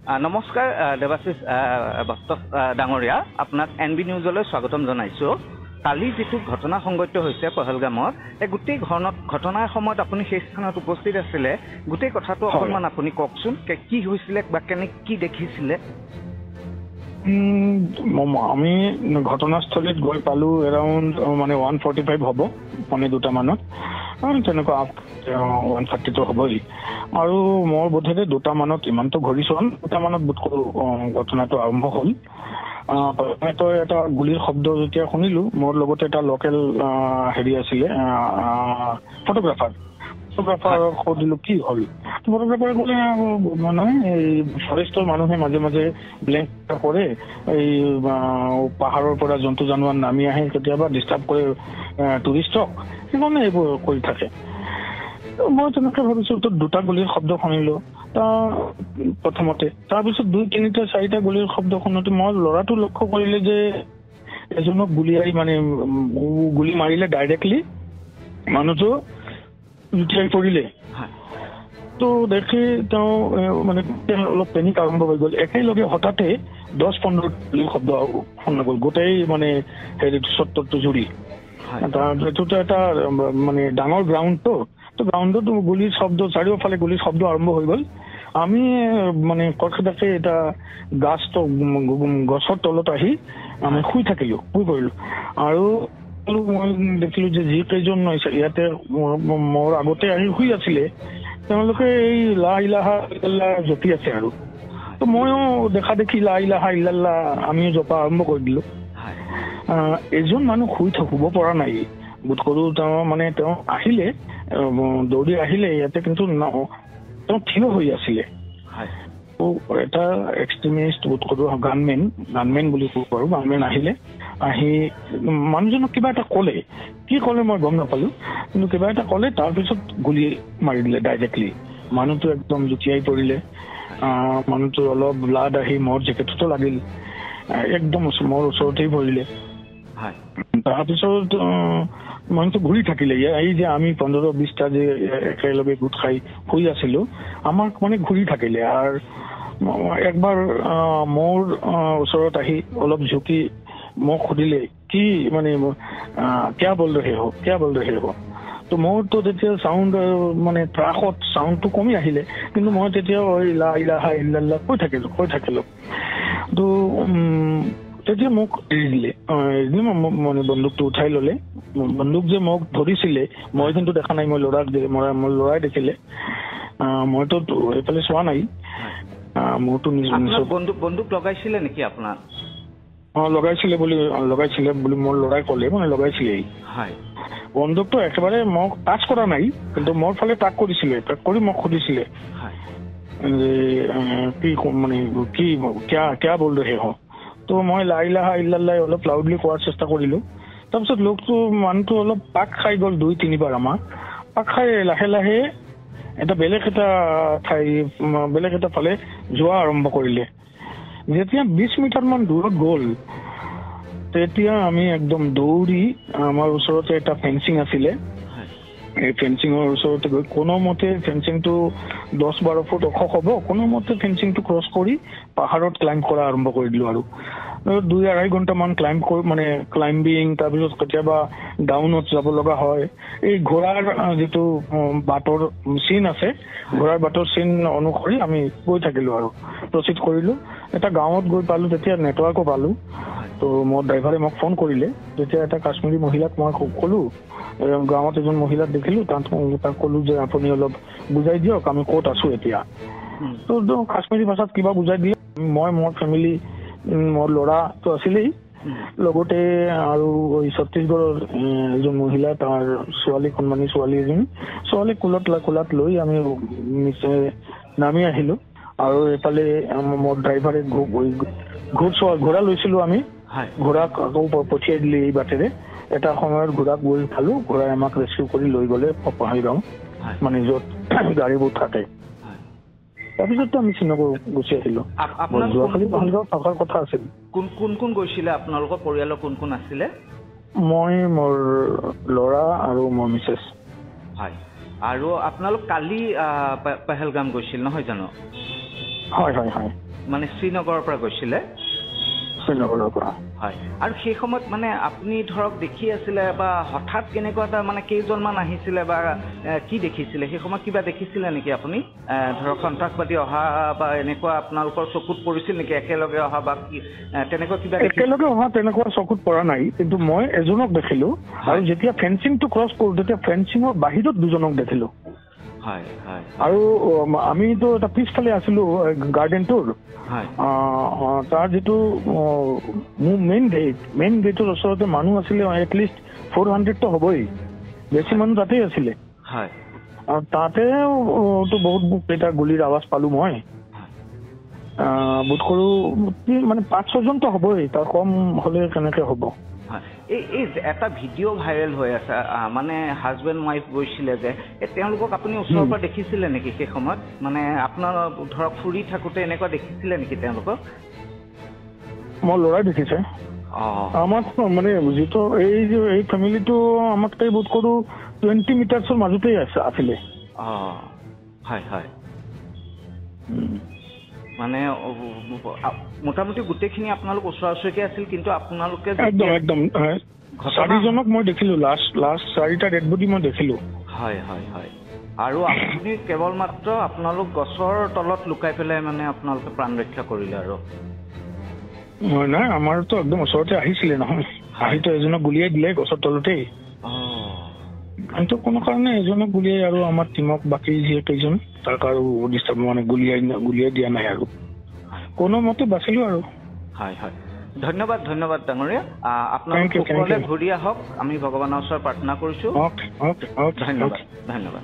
নমস্কাৰ দেৱাশিষ বস্ত্ৰক ডাঙৰীয়া, আপোনাক NB নিউজলৈ স্বাগতম জনাইছোঁ। কালি যিটো ঘটনা সংঘটিত হৈছে পহলগামত, এই গোটেই ঘটনাৰ সময়ত আপুনি সেই স্থানত উপস্থিত আছিলে। গোটেই কথাটো অকণমান আপুনি কওকচোন, কি হৈছিলে বা কি দেখিছিলে? আমি ঘটনাস্থলীত গৈ পালো এৰাউণ্ড 1:45 হ'ব, 2টা মানত। তেনেকুৱা 1:30 হ'বই। আৰু মোৰ বোধেৰে 2টা মানত, ইমানটো ঘড়ী চোৱা 2টা মানত বোধ কৰোঁ ঘটনাটো আৰম্ভ হ'ল। প্ৰথমে এটা গুলিৰ শব্দ যেতিয়া শুনিলো, মোৰ লগতে এটা লোকেল আছিলে ফটোগ্ৰাফাৰ সুধিলো কি হ'ল। ফটোগ্ৰাফাৰে ক'লে এই ফৰেষ্টৰ মানুহে মাজে মাজে ব্লেংক কৰে, এই পাহাৰৰ পৰা জন্তু জানোৱাৰ নামি আহে, কেতিয়াবা ডিষ্টাৰ্ব কৰে টুৰিষ্টক, সেইকাৰণে এইবোৰ কৰি থাকে। মই তেনেকৈ ভাবিছোঁ। 2টা গুলিৰ শব্দ শুনিলো প্ৰথমতে। তাৰপিছত 2, 3, 4টা গুলিৰ শব্দ শুনোতে মই ল'ৰাটো লক্ষ্য কৰিলে যে এজনক গুলি মাৰিলে ডাইৰেক্টলি, মানুহটো লুটিয়াই পৰিলে। তো দেখি তেওঁ অলপ পেনিক আৰম্ভ হৈ গ'ল। একেলগে হঠাতে 10-15 গুলিৰ শব্দ শুনা গ'ল, গোটেই চত্বৰটো জুৰি। এইটোতো এটা ডাঙৰ গ্ৰাউণ্ডটো, গ্ৰাউণ্ডত গুলিৰ শব্দ, চাৰিওফালে গুলিৰ শব্দ আৰম্ভ হৈ গ'ল। আমি কৰ্কটাকে এটা গছৰ তলত আহি আমি শুই পৰিলো। আৰু মই দেখিলো যে যিকেইজন ইয়াতে মোৰ আগতে আহি শুই আছিলে, তেওঁলোকে এই লা ইলাহা ইল্লাল্লাহ জপি আছে। আৰু তো ময়ো দেখা দেখি লা ইলাহা ইল্লাল্লাহ আমিও জপা আৰম্ভ কৰি দিলো। এজন মানুহ শুব পৰা নাই বোধ কৰোঁ। তেওঁ আহিলে, দৌৰি আহিলে ইয়াতে, কিন্তু তেওঁ থিয় হৈ আছিলে। এটা এক্সট্ৰিমিষ্ট বোধ কৰোঁ, গানমেন বুলি ক'ব পাৰোঁ। গানমেন আহিলে, আহি মানুহজনক কিবা এটা ক'লে। কি ক'লে মই গম নাপালোঁ, কিন্তু কিবা এটা ক'লে। তাৰপিছত গুলি মাৰি দিলে ডাইৰেক্টলি। মানুহটো একদম জুতিয়াই পৰিলে। মানুহটোৰ অলপ ব্লাড আহি মোৰ জেকেটতো লাগিল, একদম মোৰ ওচৰতেই পৰিলে। তাৰপিছত মানুহটো ঘূৰি থাকিলে। এই যে আমি 15-20টা যে একেলগে গোট খাই শুই আছিলো, আমাক ঘূৰি থাকিলে। আৰু একবাৰ মোৰ ওচৰত আহি অলপ ঝুঁকি মোক সুধিলে, কি কিয়া বল ৰহে হো। তো মোৰতো তেতিয়া চাউণ্ড ট্ৰাকত চাউণ্ডটো কমি আহিলে, কিন্তু মই তেতিয়া লা ইলাহা ইল্লাল্লাহ কৈ থাকিলো। তো তেতিয়া মোক এৰি দিলে। বন্দুকটো উঠাই ললে। বন্দুক যে মোক ধৰিছিলে মই কিন্তু দেখা নাই, মই ল'ৰাই দেখিলে। মইতো এইফালে চোৱা নাই। মোৰতো বন্দুক লগাইছিলে নেকি আপোনাৰ? লগাইছিলে বুলি মোৰ ল'ৰাই ক'লে। লগাইছিলেই। বন্দুকটো একেবাৰে মোক টাচ কৰা নাই, কিন্তু মোৰ ফালে টাক কৰি মোক সুধিছিলে যে কি কিয়া বল ৰহে হো। তো মই লা ইলাহা ইল্লাল্লাহ অলপ লাউডলি কোৱাৰ চেষ্টা কৰিলো। তাৰপিছত মানুহটো অলপ পাক খাই গ'ল 2-3 বাৰ। আমাক পাক খাই লাহে লাহে বেলেগ এটা ফালে যোৱা আৰম্ভ কৰিলে। যেতিয়া 20 মিটাৰমান দূৰত গ'ল, তেতিয়া আমি একদম দৌৰি, আমাৰ ওচৰতে এটা ফেন্সিং আছিলে, এই ফেন্সিঙৰ ওচৰতে গৈ কোনোমতে ফেন্সিংটো 10-12 ফুট ওখ হ'ব, কোনোমতে ফেন্সিংটো ক্ৰছ কৰি পাহাৰত ক্লাইম্ব কৰা আৰম্ভ কৰি দিলোঁ। আৰু 2-2.5 ঘণ্টামান ক্লাইম্বিং, তাৰপিছত কেতিয়াবা ডাউনত যাব লগা হয়। এই ঘোঁৰাৰ যিটো বাটৰ চিন আছে, ঘোঁৰাৰ বাটৰ চিন অনুসৰি আমি গৈ থাকিলোঁ আৰু প্ৰচিড কৰিলোঁ। এটা গাঁৱত গৈ পালোঁ, তেতিয়া নেটৱৰ্কো পালোঁ। তো মোৰ ড্ৰাইভাৰে মোক ফোন কৰিলে। তেতিয়া এটা কাশ্মীৰী মহিলাক মই ক'লোঁ, গাঁৱত এজন মহিলাক দেখিলোঁ, তাক ক'লোঁ যে আপুনি অলপ বুজাই দিয়ক আমি ক'ত আছোঁ এতিয়া। তো কাশ্মীৰী ভাষাত কিবা বুজাই দিলে। মই, মোৰ ফেমিলি, মোৰ ল'ৰাটো আছিলেই, লগতে আৰু ছত্তীশগড়ৰ এজন মহিলা, তাৰ কণমানি ছোৱালী এজনী, ছোৱালী কোলাত লৈ আমি নামি আহিলোঁ। আৰু এইফালে মোৰ ড্ৰাইভাৰে ঘোঁৰা লৈছিলোঁ আমি। ঘোঁৰাক আকৌ পঠিয়াই দিলে এই বাটেৰে। এটা সময়ত ঘোঁৰাক গৈ পালোঁ, ঘোঁৰাই আমাক ৰেস্কিউ কৰি লৈ গ'লে পহাইগাঁও, য'ত গাড়ীবোৰ থাকে। তাৰপিছততো আমি শ্ৰীনগৰ গুচি আহিলোঁ। যোৱাকালি পহাইগাঁও থকাৰ কথা আছিল। কোন গৈছিলে? আপোনালোকৰ পৰিয়ালৰ কোন আছিলে? মই, মোৰ ল'ৰা আৰু মোৰ মিছেছ। হয়। আৰু আপোনালোক কালি পেহেলগাম গৈছিল নহয় জানো? হয় হয় হয়। মানে শ্ৰীনগৰৰ পৰা গৈছিলে শ্ৰীনগৰৰ পৰা হয় আৰু সেই সময়ত মানে আপুনি ধৰক দেখি আছিলে বা হঠাৎ কেনেকুৱা এটা মানে কেইজনমান আহিছিলে বা কি দেখিছিলে সেই সময়ত কিবা দেখিছিলে নেকি আপুনি ধৰক সন্ত্ৰাসবাদী অহা বা এনেকুৱা আপোনালোকৰ চকুত পৰিছিল নেকি একেলগে অহা বা কি তেনেকুৱা কিবা একেলগে অহা তেনেকুৱা চকুত পৰা নাই কিন্তু মই এজনক দেখিলো আৰু যেতিয়া ফেন্সিংটো ক্ৰছ কৰোঁ তেতিয়া ফেন্সিঙৰ বাহিৰত দুজনক দেখিলো হয় হয় আৰু আমিতো এটা পিছফালে আছিলো গাৰ্ডেনটোৰ তাৰ যিটো মেইন গেটৰ ওচৰতে মানুহ আছিলে এটলিষ্ট 400টো হ'বই বেছি মানুহ তাতেই আছিলে আৰু তাতে বহুত কেইটা গুলিৰ আৱাজ পালো মই বোধ কৰো মানে 5-6জনতো হ'বই তাৰ কম হলে কেনেকে হ'ব এই এটা ভিডিঅ' ভাইৰেল হৈ আছে মানে হাজবেণ্ড ৱাইফ গৈছিলে যে তেওঁলোকক আপুনি ওচৰৰ পৰা দেখিছিলে নেকি সেই সময়ত মানে আপোনাৰ ধৰক ফুৰি থাকোঁতে এনেকুৱা দেখিছিলে নেকি তেওঁলোকক মোৰ ল'ৰাই দেখিছে আমাৰ মানে যিটো এই ফেমিলিটো আমাতকৈ বোধ কৰোঁ 20 মিটাৰ্ছৰ মাজতেই আছিলে হয় হয় মানে মোটামুটি গোটেইখিনি আপোনালোক ওচৰা ওচৰিকে আছিল কিন্তু আপোনালোকে একদম 4জনক মই দেখিলো লাষ্ট 4টা ডেড বডি মই দেখিলো হয় হয় হয় আৰু আপুনি কেৱল মাত্ৰ আপোনালোক গছৰ তলত লুকাই পেলাই মানে আপোনালোকে প্ৰাণ ৰক্ষা কৰিলে আৰু নাই আমাৰতো একদম ওচৰতে আহিছিলে নহয় আহিতো এজনক গুলিয়াই দিলে গছৰ তলতেই কিন্তু কোনো কাৰণে এজনক গুলিয়াই আৰু আমাৰ টিমক বাকী কেইজন তাক আৰু ডিষ্টাৰ্ব মানে গুলিয়াই দিয়া নাই আৰু কোনো মতে বাচিলো আৰু হয় হয় ধন্যবাদ ডাঙৰীয়া আপোনালোক ঘূৰি আহক আমি ভগৱানৰ ওচৰত প্ৰাৰ্থনা কৰিছো ধন্যবাদ